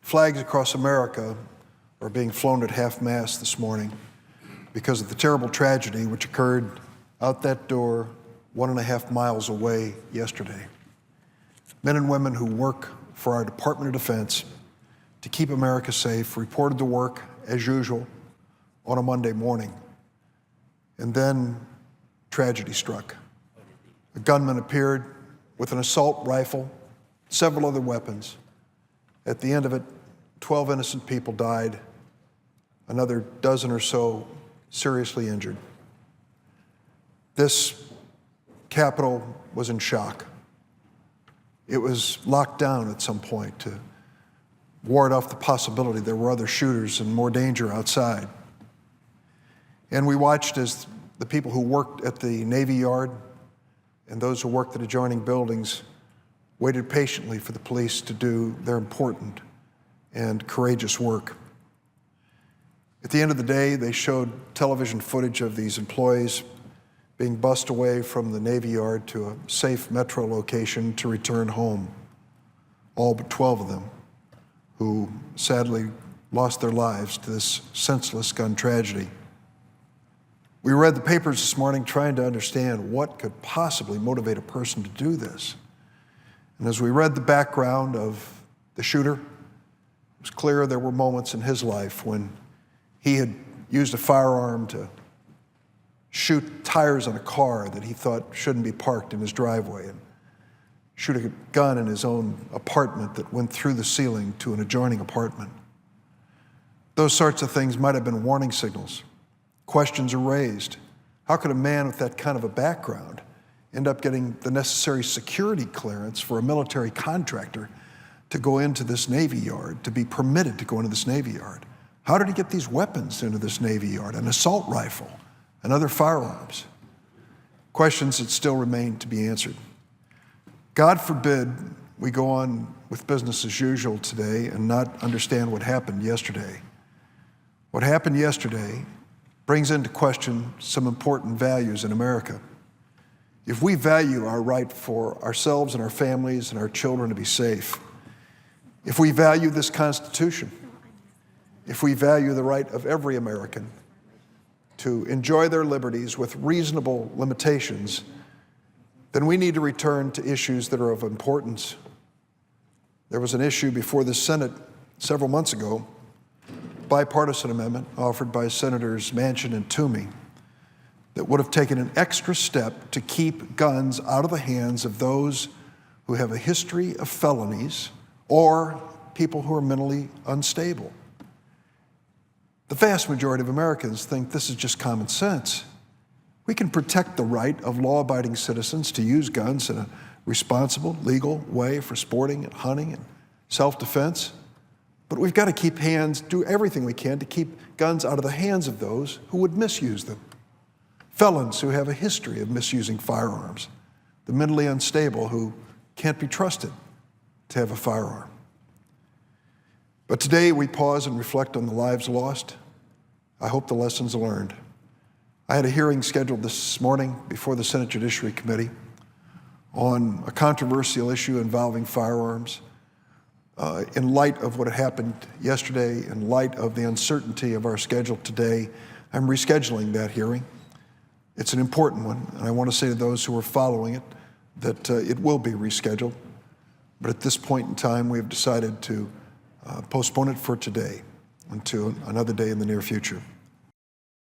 Flags across America are being flown at half-mast this morning because of the terrible tragedy which occurred out that door 1.5 miles away yesterday. Men and women who work for our Department of Defense to keep America safe reported to work as usual on a Monday morning. And then tragedy struck. A gunman appeared with an assault rifle, several other weapons. At the end of it, 12 innocent people died, another dozen or so seriously injured. This Capitol was in shock. It was locked down at some point to ward off the possibility there were other shooters and more danger outside. And we watched as the people who worked at the Navy Yard and those who worked at adjoining buildings waited patiently for the police to do their important and courageous work. At the end of the day, they showed television footage of these employees being bussed away from the Navy Yard to a safe metro location to return home, all but 12 of them, who sadly lost their lives to this senseless gun tragedy. We read the papers this morning trying to understand what could possibly motivate a person to do this. And as we read the background of the shooter, it was clear there were moments in his life when he had used a firearm to shoot tires on a car that he thought shouldn't be parked in his driveway, and shoot a gun in his own apartment that went through the ceiling to an adjoining apartment. Those sorts of things might have been warning signals. Questions are raised. How could a man with that kind of a background end up getting the necessary security clearance for a military contractor to go into this Navy Yard, to be permitted to go into this Navy Yard? How did he get these weapons into this Navy Yard, an assault rifle and other firearms? Questions that still remain to be answered. God forbid we go on with business as usual today and not understand what happened yesterday. What happened yesterday brings into question some important values in America. If we value our right for ourselves and our families and our children to be safe, if we value this Constitution, if we value the right of every American to enjoy their liberties with reasonable limitations, then we need to return to issues that are of importance. There was an issue before the Senate several months ago, bipartisan amendment offered by Senators Manchin and Toomey, that would have taken an extra step to keep guns out of the hands of those who have a history of felonies or people who are mentally unstable. The vast majority of Americans think this is just common sense. We can protect the right of law-abiding citizens to use guns in a responsible, legal way for sporting and hunting and self-defense. But we've got to do everything we can to keep guns out of the hands of those who would misuse them. Felons who have a history of misusing firearms. The mentally unstable who can't be trusted to have a firearm. But today we pause and reflect on the lives lost. I hope the lessons learned. I had a hearing scheduled this morning before the Senate Judiciary Committee on a controversial issue involving firearms. In light of what had happened yesterday, in light of the uncertainty of our schedule today, I'm rescheduling that hearing. It's an important one, and I want to say to those who are following it that it will be rescheduled. But at this point in time, we have decided to postpone it for today until another day in the near future.